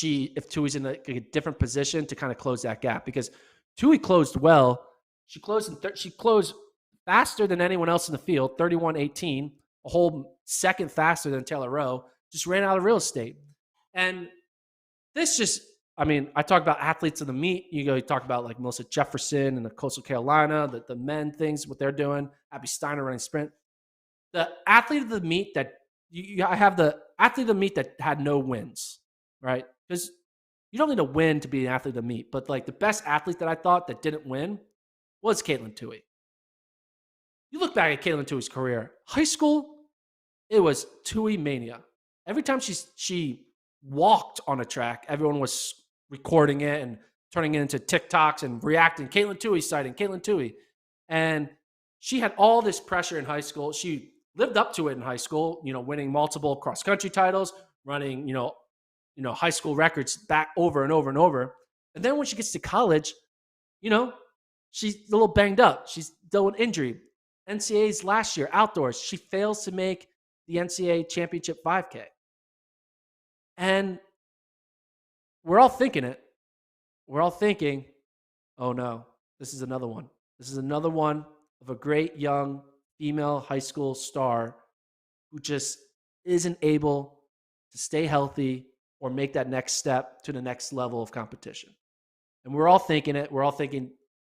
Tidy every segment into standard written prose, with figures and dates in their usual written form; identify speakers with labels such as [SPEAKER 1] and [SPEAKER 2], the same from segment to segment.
[SPEAKER 1] if Tuohy's in a different position to kind of close that gap, because Tuohy closed well. She closed faster than anyone else in the field, 31:18, a whole second faster than Taylor Rowe. Just ran out of real estate. And this just, I mean, I talk about athletes of the meet. You talk about like Melissa Jefferson and the Coastal Carolina, the men things, what they're doing. Abby Steiner running sprint. The athlete of the meet that I have the athlete of the meet that had no wins, right? Because you don't need a win to be an athlete of the meet. But like the best athlete that I thought that didn't win was Katelyn Tuohy. You look back at Katelyn Tuohy's career, high school, it was Tuohy mania. Every time she walked on a track, everyone was recording it and turning it into TikToks and reacting. Katelyn Tuohy sighting, Katelyn Tuohy. And she had all this pressure in high school. She lived up to it in high school, winning multiple cross-country titles, running, high school records back over and over and over. And then when she gets to college, she's a little banged up. She's dealt with injury. NCAA's last year, outdoors, she fails to make the NCAA championship 5K. And we're all thinking it. We're all thinking, oh no, this is another one. This is another one of a great young female high school star who just isn't able to stay healthy or make that next step to the next level of competition. And we're all thinking it. We're all thinking,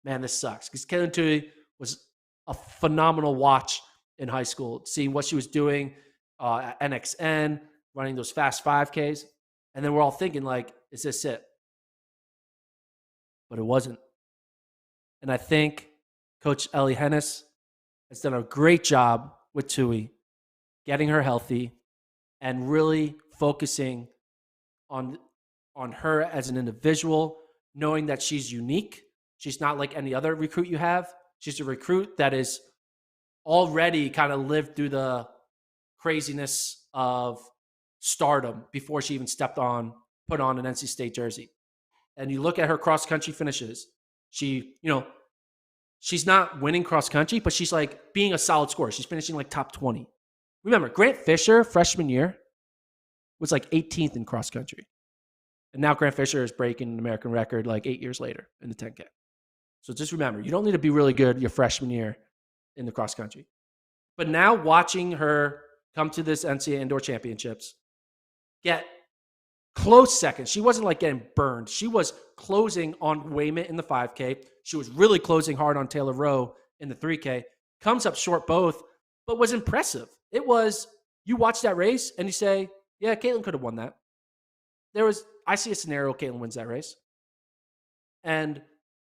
[SPEAKER 1] man, this sucks. Because Katelyn Tuohy was a phenomenal watch in high school, seeing what she was doing at NXN, running those fast 5Ks. And then we're all thinking, like, is this it? But it wasn't. And I think Coach Ellie Hennis has done a great job with Tuohy, getting her healthy and really focusing on her as an individual, knowing that she's unique. She's not like any other recruit you have. She's a recruit that is already kind of lived through the craziness of stardom before she even put on an NC State jersey. And you look at her cross-country finishes. She's not winning cross-country, but she's like being a solid scorer. She's finishing like top 20. Remember, Grant Fisher, freshman year, was like 18th in cross-country. And now Grant Fisher is breaking an American record like 8 years later in the 10K. So just remember, you don't need to be really good your freshman year in the cross-country. But now watching her come to this NCAA Indoor Championships, get close second. She wasn't like getting burned. She was closing on Wayment in the 5K. She was really closing hard on Taylor Rowe in the 3K. Comes up short both, but was impressive. It was, you watch that race and you say, yeah, Katelyn could have won that. I see a scenario Katelyn wins that race. And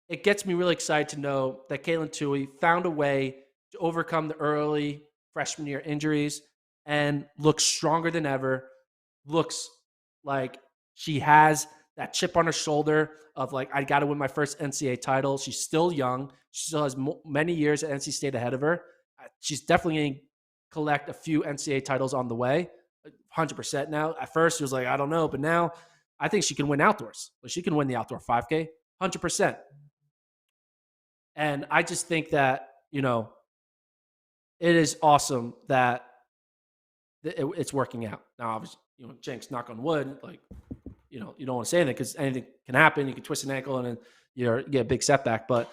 [SPEAKER 1] it gets me really excited to know that Katelyn Tuohy found a way to overcome the early freshman year injuries and looks stronger than ever. Looks like she has that chip on her shoulder of like, I got to win my first NCAA title. She's still young. She still has many years at NC State ahead of her. She's definitely going to collect a few NCAA titles on the way, 100% now. At first, she was like, I don't know. But now I think she can win outdoors. She can win the outdoor 5K, 100%. And I just think that, it is awesome that it's working out. Now, obviously, Jenks, knock on wood, like, you don't want to say anything because anything can happen. You can twist an ankle and then you get a big setback. But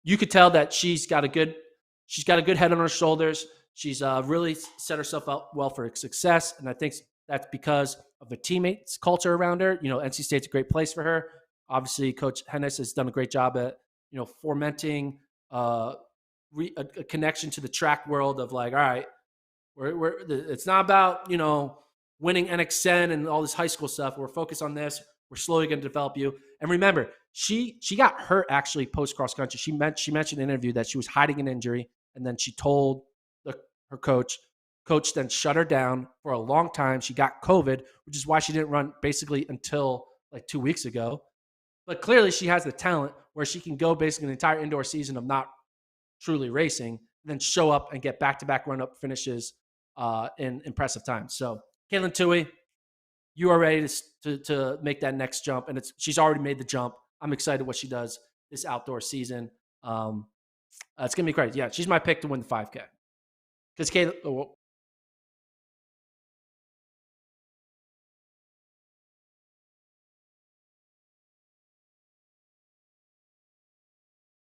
[SPEAKER 1] you could tell that she's got a good head on her shoulders. She's really set herself up well for success. And I think that's because of the teammates' culture around her. NC State's a great place for her. Obviously, Coach Hennis has done a great job at, fomenting a connection to the track world of like, all right, it's not about, winning NXN and all this high school stuff. We're focused on this. We're slowly going to develop you. And remember, she got hurt actually post cross country. She mentioned in an interview that she was hiding an injury, and then she told her coach. Coach then shut her down for a long time. She got COVID, which is why she didn't run basically until like 2 weeks ago. But clearly she has the talent where she can go basically the entire indoor season of not truly racing, and then show up and get back-to-back run-up finishes in impressive times. So Katelyn Tuohy, you are ready to make that next jump, and she's already made the jump. I'm excited what she does this outdoor season. It's going to be crazy. Yeah, she's my pick to win the 5K. Because